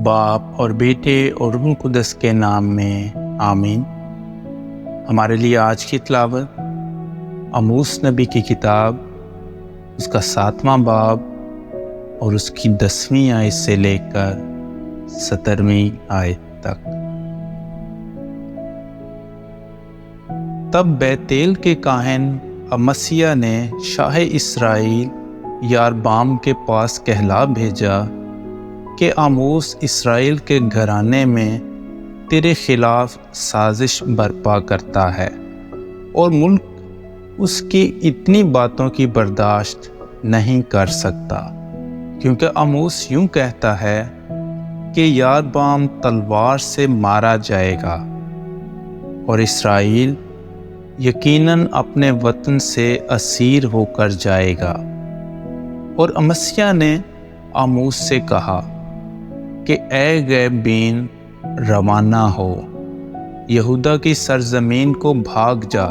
باپ اور بیٹے اور روح القدس کے نام میں آمین۔ ہمارے لیے آج کی تلاوت آموس نبی کی کتاب، اس کا 7واں باب اور اس کی 10ویں آیت سے لے کر 17ویں آیت تک۔ تب بیتیل کے کاہن امسیہ نے شاہ اسرائیل یاربام کے پاس کہلا بھیجا کہ آموس اسرائیل کے گھرانے میں تیرے خلاف سازش برپا کرتا ہے، اور ملک اس کی اتنی باتوں کی برداشت نہیں کر سکتا، کیونکہ آموس یوں کہتا ہے کہ یاربام تلوار سے مارا جائے گا اور اسرائیل یقیناً اپنے وطن سے اسیر ہو کر جائے گا۔ اور امسیہ نے آموس سے کہا کہ اے غیب بین، روانہ ہو، یہودا کی سرزمین کو بھاگ جا،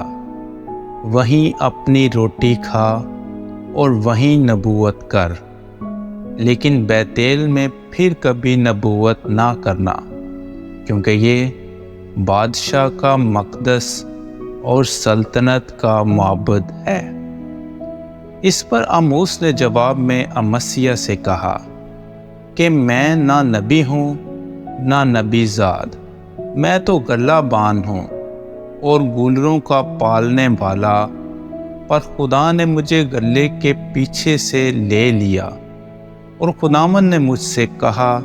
وہیں اپنی روٹی کھا اور وہیں نبوت کر، لیکن بیتیل میں پھر کبھی نبوت نہ کرنا، کیونکہ یہ بادشاہ کا مقدس اور سلطنت کا معبد ہے۔ اس پر آموس نے جواب میں امسیہ سے کہا کہ میں نہ نبی ہوں نہ نبی زاد، میں تو گلہ بان ہوں اور گولروں کا پالنے والا، پر خدا نے مجھے گلے کے پیچھے سے لے لیا، اور خداوند نے مجھ سے کہا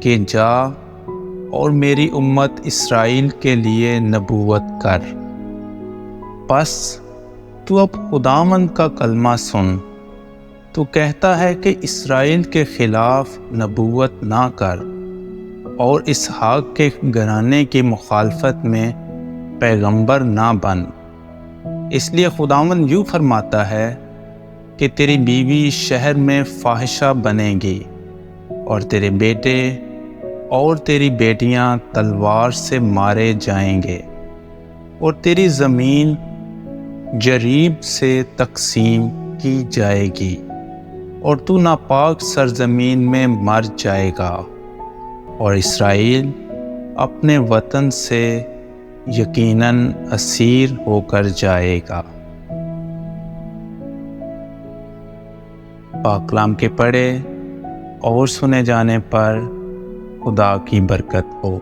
کہ جا اور میری امت اسرائیل کے لیے نبوت کر۔ پس تو اب خداوند کا کلمہ سن، تو کہتا ہے کہ اسرائیل کے خلاف نبوت نہ کر اور اسحاق کے گھرانے کی مخالفت میں پیغمبر نہ بن۔ اس لیے خداوند یوں فرماتا ہے کہ تیری بیوی شہر میں فاحشہ بنے گی، اور تیرے بیٹے اور تیری بیٹیاں تلوار سے مارے جائیں گے، اور تیری زمین جریب سے تقسیم کی جائے گی، اور تو ناپاک سرزمین میں مر جائے گا، اور اسرائیل اپنے وطن سے یقیناً اسیر ہو کر جائے گا۔ پاک کلام کے پڑھے اور سنے جانے پر خدا کی برکت ہو۔